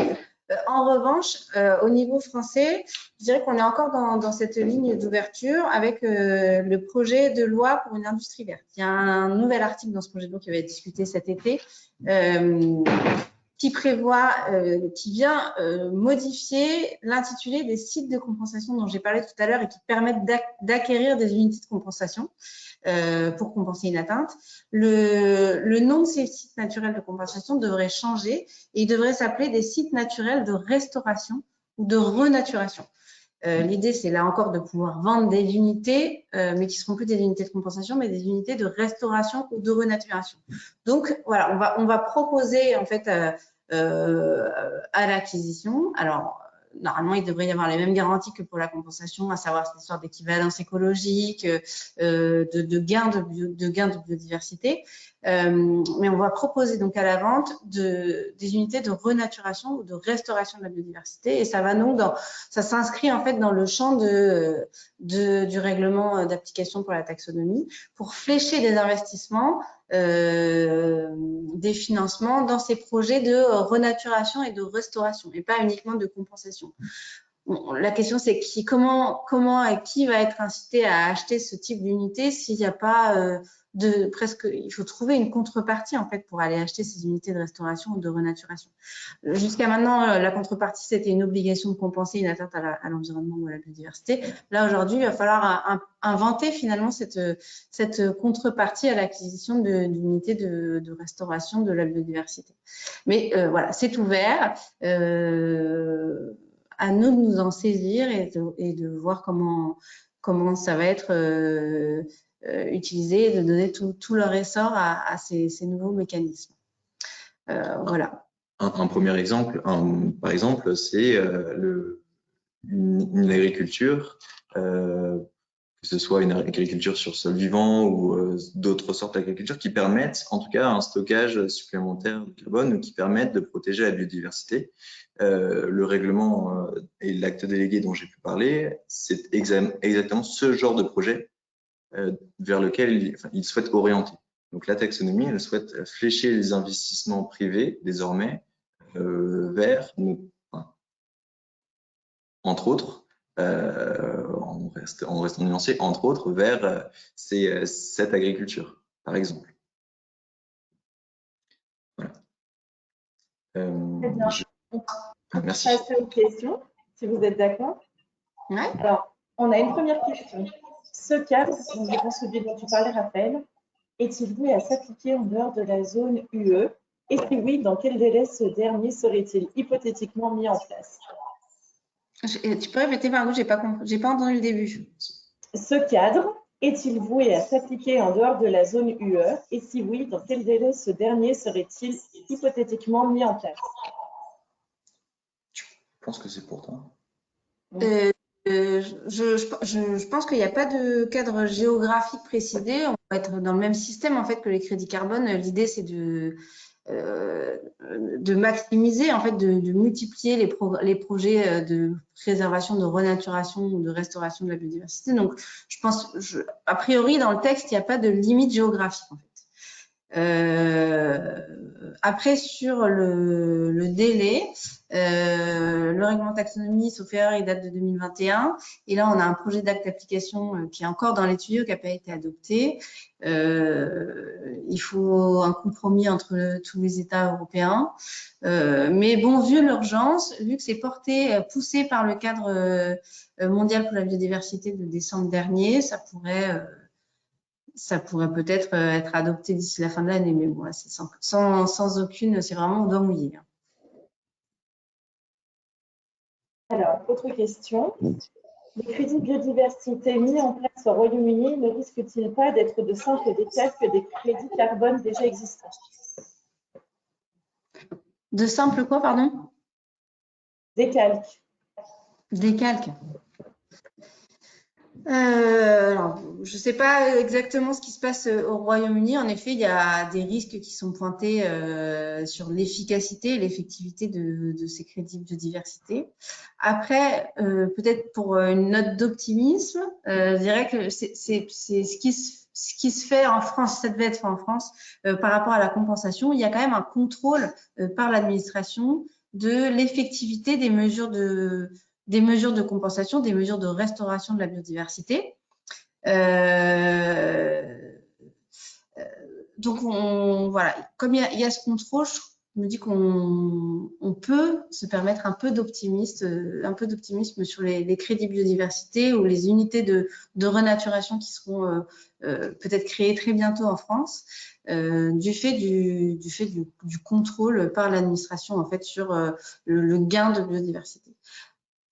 En revanche, au niveau français, je dirais qu'on est encore dans cette ligne d'ouverture avec le projet de loi pour une industrie verte. Il y a un nouvel article dans ce projet de loi qui va être discuté cet été qui prévoit, qui vient modifier l'intitulé des sites de compensation dont j'ai parlé tout à l'heure et qui permettent d'acquérir des unités de compensation pour compenser une atteinte. Le nom de ces sites naturels de compensation devrait changer et il devrait s'appeler des sites naturels de restauration ou de renaturation. L'idée, c'est là encore de pouvoir vendre des unités, mais qui ne seront plus des unités de compensation, mais des unités de restauration ou de renaturation. Donc, voilà, on va proposer en fait à l'acquisition. Alors, normalement, il devrait y avoir les mêmes garanties que pour la compensation, à savoir cette histoire d'équivalence écologique, de gains de biodiversité. Mais on va proposer donc à la vente des unités de renaturation ou de restauration de la biodiversité. Et ça va donc ça s'inscrit en fait dans le champ du règlement d'application pour la taxonomie pour flécher des investissements, des financements dans ces projets de renaturation et de restauration et pas uniquement de compensation. Bon, la question c'est comment et qui va être incité à acheter ce type d'unité s'il n'y a pas il faut trouver une contrepartie en fait pour aller acheter ces unités de restauration ou de renaturation. Jusqu'à maintenant, la contrepartie c'était une obligation de compenser une atteinte à l'environnement ou à la biodiversité. Là aujourd'hui, il va falloir inventer finalement cette contrepartie à l'acquisition d'unités de restauration de la biodiversité. Mais voilà, c'est ouvert. À nous de nous en saisir et de voir comment ça va être utilisé et de donner tout leur essor à ces nouveaux mécanismes. Voilà. Un premier exemple, par exemple, c'est une agriculture, que ce soit une agriculture sur sol vivant ou d'autres sortes d'agriculture qui permettent en tout cas un stockage supplémentaire de carbone ou qui permettent de protéger la biodiversité. Le règlement et l'acte délégué dont j'ai pu parler, c'est exactement ce genre de projet vers lequel il souhaite orienter. Donc la taxonomie, elle souhaite flécher les investissements privés désormais vers, entre autres, en restant nuancé, entre autres, vers cette agriculture, par exemple. Voilà. Merci. On passe aux questions, si vous êtes d'accord. Ouais. Alors, on a une première question. Ce cadre, je pense que dont tu parlais, Raphaël, est-il voué à s'appliquer en dehors de la zone UE? Et si oui, dans quel délai ce dernier serait-il hypothétiquement mis en place? Tu peux répéter, pardon, j'ai pas entendu le début. Ce cadre est-il voué à s'appliquer en dehors de la zone UE? Et si oui, dans quel délai ce dernier serait-il hypothétiquement mis en place? Je pense que c'est pour toi. Je pense qu'il n'y a pas de cadre géographique précisé. On va être dans le même système en fait que les crédits carbone. L'idée c'est de maximiser, en fait, de multiplier les projets de préservation, de renaturation ou de restauration de la biodiversité. Donc, je pense, a priori, dans le texte, il n'y a pas de limite géographique, en fait. Après, sur le délai, le règlement taxonomie, sauf erreur, il date de 2021. Et là, on a un projet d'acte d'application qui est encore dans les tuyaux, qui n'a pas été adopté. Il faut un compromis entre tous les États européens. Mais bon, vu l'urgence, vu que c'est poussé par le cadre mondial pour la biodiversité de décembre dernier, ça pourrait peut-être être adopté d'ici la fin de l'année, mais bon, là, c'est sans aucune, c'est vraiment on doit mouiller. Alors, autre question. Les crédits biodiversité mis en place au Royaume-Uni ne risquent-ils pas d'être de simples décalques des crédits carbone déjà existants? De simples quoi, pardon? Décalques. Décalques. Alors, je ne sais pas exactement ce qui se passe au Royaume-Uni. En effet, il y a des risques qui sont pointés sur l'efficacité et l'effectivité de ces crédits biodiversité. Après, peut-être pour une note d'optimisme, je dirais que c'est ce qui se fait en France, ça devait être fait en France par rapport à la compensation. Il y a quand même un contrôle par l'administration de l'effectivité des mesures de compensation, des mesures de restauration de la biodiversité. Donc, voilà, comme il y a ce contrôle, je me dis qu'on peut se permettre un peu d'optimisme sur les crédits biodiversité ou les unités de renaturation qui seront peut-être créées très bientôt en France, du fait du contrôle par l'administration en fait sur le gain de biodiversité.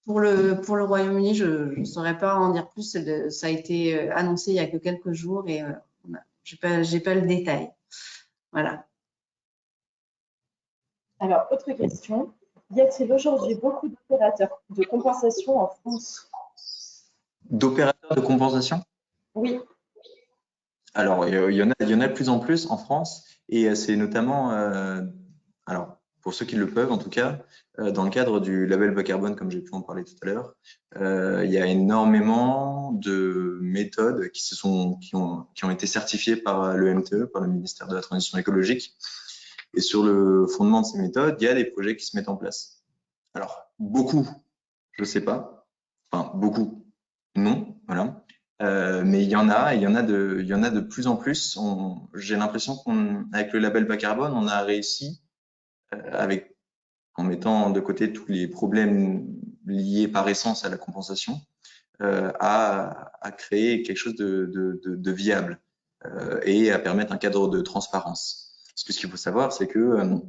Pour le Royaume-Uni, je ne saurais pas en dire plus. Ça a été annoncé il y a que quelques jours et j'ai pas le détail. Voilà. Alors, autre question. Y a-t-il aujourd'hui beaucoup d'opérateurs de compensation en France? D'opérateurs de compensation? Oui. Alors, il y en a de plus en plus en France et c'est notamment, alors pour ceux qui le peuvent en tout cas, dans le cadre du label bas carbone, comme j'ai pu en parler tout à l'heure, il y a énormément de méthodes qui ont été certifiées par le MTE, par le ministère de la Transition écologique. Et sur le fondement de ces méthodes, il y a des projets qui se mettent en place. Alors, beaucoup, je ne sais pas. Enfin, beaucoup, non, voilà. Mais il y en a de plus en plus. J'ai l'impression qu'avec le label bas carbone, on a réussi, en mettant de côté tous les problèmes liés par essence à la compensation, à créer quelque chose de viable et à permettre un cadre de transparence. Parce que ce qu'il faut savoir, c'est que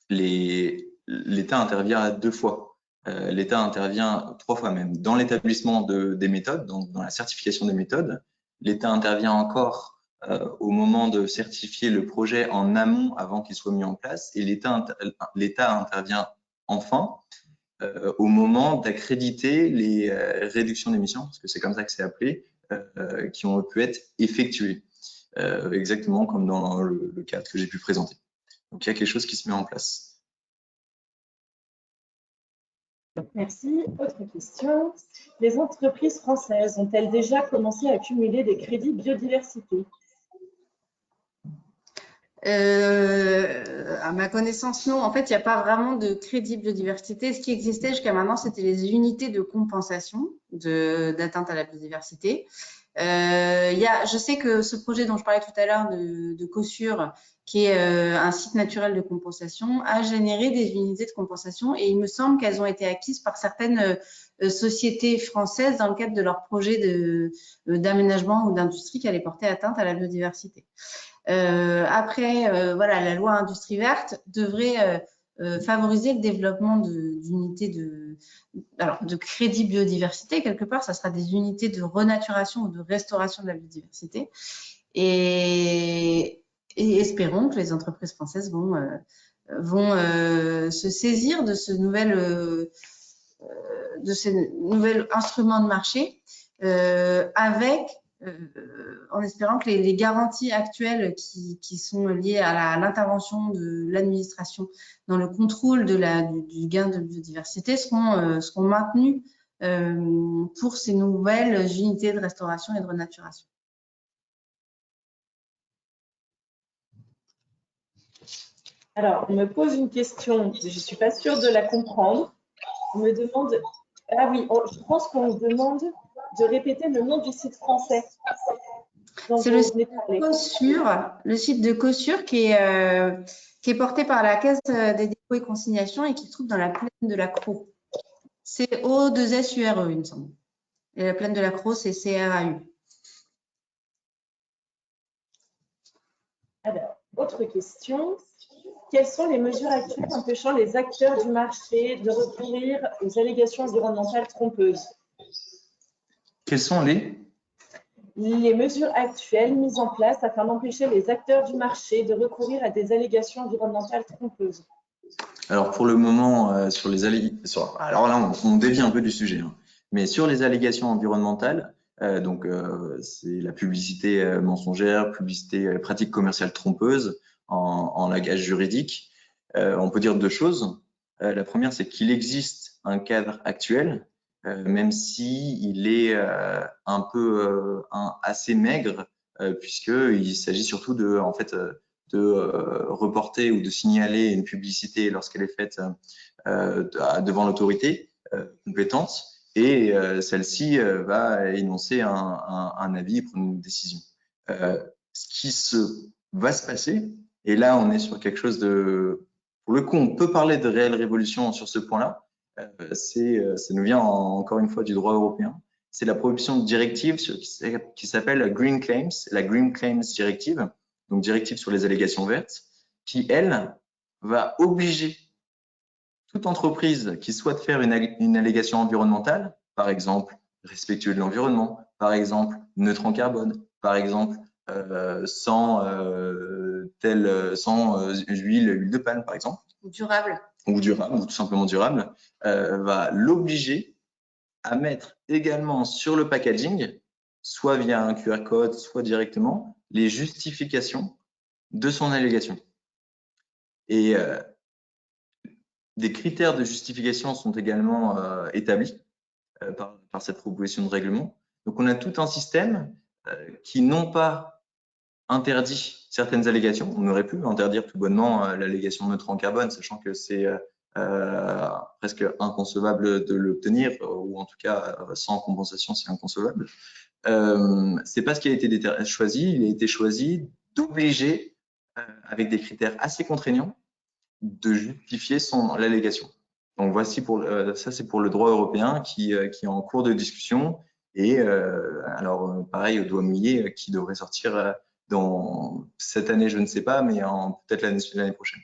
l'État intervient 2 fois. L'État intervient 3 fois même. Dans l'établissement des méthodes, donc dans la certification des méthodes, l'État intervient encore au moment de certifier le projet en amont avant qu'il soit mis en place, et l'État intervient enfin au moment d'accréditer les réductions d'émissions, parce que c'est comme ça que c'est appelé, qui ont pu être effectuées, exactement comme dans le cadre que j'ai pu présenter. Donc il y a quelque chose qui se met en place. Merci. Autre question. Les entreprises françaises ont-elles déjà commencé à accumuler des crédits biodiversité? À ma connaissance, non. En fait, il n'y a pas vraiment de crédit biodiversité. Ce qui existait jusqu'à maintenant, c'était les unités de compensation d'atteinte à la biodiversité. Je sais que ce projet dont je parlais tout à l'heure de Cossure, qui est un site naturel de compensation, a généré des unités de compensation et il me semble qu'elles ont été acquises par certaines sociétés françaises dans le cadre de leur projet d'aménagement ou d'industrie qui allait porter atteinte à la biodiversité. Après, voilà, la loi Industrie verte devrait favoriser le développement d'unités de crédit biodiversité. Quelque part, ça sera des unités de renaturation ou de restauration de la biodiversité. Et espérons que les entreprises françaises vont se saisir de ces nouveaux instruments de marché en espérant que les garanties actuelles qui sont liées à l'intervention de l'administration dans le contrôle du gain de biodiversité seront maintenues pour ces nouvelles unités de restauration et de renaturation. Alors, on me pose une question, je ne suis pas sûre de la comprendre. On me demande, ah oui, je pense qu'on me demande de répéter le nom du site français. C'est le site de Cossure, le site de Cossure qui est porté par la Caisse des dépôts et consignations et qui se trouve dans la plaine de la Crau. C'est O2SURE, il me semble. Et la plaine de la Crau, c'est CRAU. Alors, autre question. Quelles sont les mesures actuelles empêchant les acteurs du marché de recourir aux allégations environnementales trompeuses? Quelles sont les mesures actuelles mises en place afin d'empêcher les acteurs du marché de recourir à des allégations environnementales trompeuses? Alors pour le moment, sur les allégations, alors là on dévie un peu du sujet, hein. Mais sur les allégations environnementales, c'est la publicité mensongère, publicité pratique commerciale trompeuse en langage juridique. On peut dire 2 choses. La première, c'est qu'il existe un cadre actuel, même si il est un peu assez maigre, puisqu'il s'agit surtout de reporter ou de signaler une publicité lorsqu'elle est faite devant l'autorité compétente, et celle-ci va énoncer un avis et prendre une décision. Ce qui va se passer, et là on est sur quelque chose de, pour le coup on peut parler de réelle révolution sur ce point-là, ça nous vient encore une fois du droit européen, c'est la prohibition de directive qui s'appelle la Green Claims Directive, donc directive sur les allégations vertes, qui elle va obliger toute entreprise qui souhaite faire une allégation environnementale, par exemple respectueux de l'environnement, par exemple neutre en carbone, par exemple sans huile de palme, par exemple. Durable. Ou durable, ou tout simplement durable, va l'obliger à mettre également sur le packaging, soit via un QR code, soit directement, les justifications de son allégation. Et des critères de justification sont également établis par cette proposition de règlement. Donc, on a tout un système qui n'ont pas interdit certaines allégations. On aurait pu interdire tout bonnement l'allégation neutre en carbone, sachant que c'est presque inconcevable de l'obtenir, ou en tout cas sans compensation, c'est inconcevable. C'est pas ce qui a été choisi. Il a été choisi d'obliger, avec des critères assez contraignants, de justifier l'allégation. Donc voici ça, c'est pour le droit européen qui est en cours de discussion. Et alors pareil, au doigt mouillé, qui devrait sortir dans cette année, je ne sais pas, mais peut-être l'année prochaine.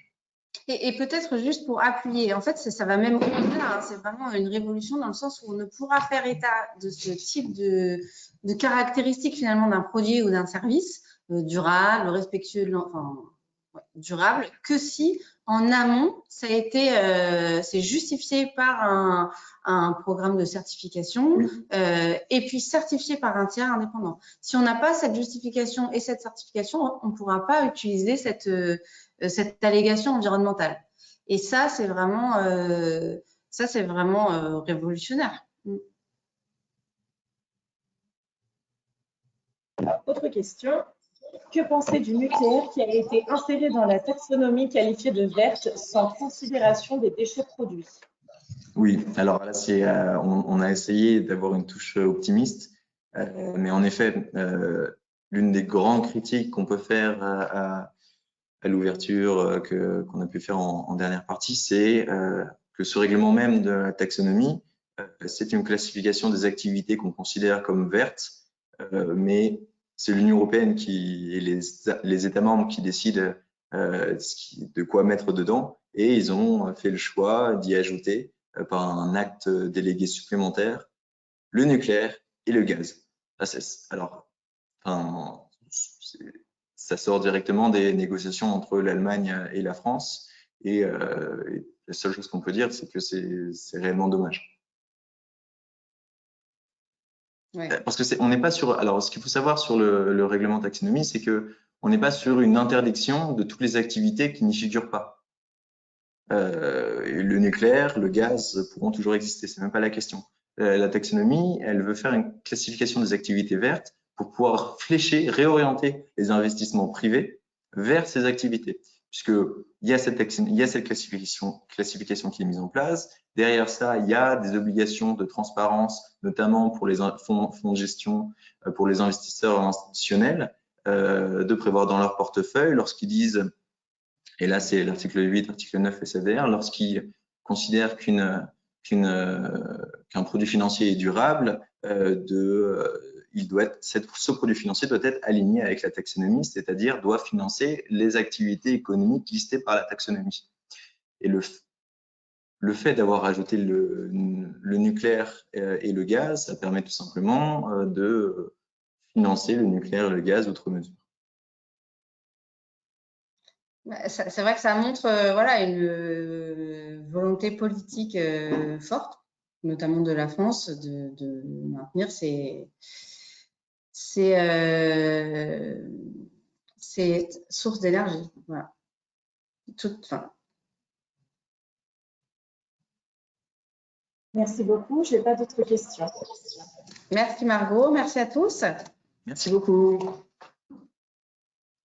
Et peut-être juste pour appuyer, en fait, ça va même au-delà, hein, c'est vraiment une révolution dans le sens où on ne pourra faire état de ce type de caractéristiques finalement d'un produit ou d'un service durable, respectueux de durable, que si en amont, ça a été c'est justifié par un programme de certification, oui, et puis certifié par un tiers indépendant. Si on n'a pas cette justification et cette certification, on ne pourra pas utiliser cette allégation environnementale. Et ça, c'est vraiment révolutionnaire. Autre question. Que penser du nucléaire qui a été inséré dans la taxonomie qualifiée de verte sans considération des déchets produits? Oui, alors là, on a essayé d'avoir une touche optimiste, mais en effet, l'une des grandes critiques qu'on peut faire à l'ouverture qu'on a pu faire en dernière partie, c'est que ce règlement même de la taxonomie, c'est une classification des activités qu'on considère comme vertes, mais c'est l'Union européenne et les États membres qui décident de quoi mettre dedans, et ils ont fait le choix d'y ajouter par un acte délégué supplémentaire le nucléaire et le gaz. Alors, ça sort directement des négociations entre l'Allemagne et la France, et la seule chose qu'on peut dire, c'est que c'est réellement dommage. Ouais. Parce que on n'est pas sur. Alors, ce qu'il faut savoir sur le règlement taxonomie, c'est que on n'est pas sur une interdiction de toutes les activités qui n'y figurent pas. Le nucléaire, le gaz pourront toujours exister. C'est même pas la question. La taxonomie, elle veut faire une classification des activités vertes pour pouvoir flécher, réorienter les investissements privés vers ces activités. Puisque il y a cette classification qui est mise en place. Derrière ça, il y a des obligations de transparence, notamment pour les fonds de gestion, pour les investisseurs institutionnels, de prévoir dans leur portefeuille lorsqu'ils disent, et là c'est l'article 8, article 9 SFDR, lorsqu'ils considèrent qu'un produit financier est durable, ce produit financier doit être aligné avec la taxonomie, c'est-à-dire doit financer les activités économiques listées par la taxonomie. Et le fait d'avoir ajouté le nucléaire et le gaz, ça permet tout simplement de financer le nucléaire et le gaz outre mesure. C'est vrai que ça montre voilà, une volonté politique forte, notamment de la France, de maintenir ces sources d'énergie. Voilà. Merci beaucoup. Je n'ai pas d'autres questions. Merci Margot. Merci à tous. Merci beaucoup.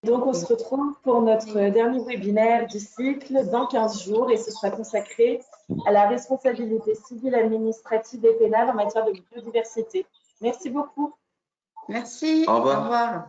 Donc, on se retrouve pour notre dernier webinaire du cycle dans 15 jours et ce sera consacré à la responsabilité civile, administrative et pénale en matière de biodiversité. Merci beaucoup. Merci. Au revoir. Au revoir.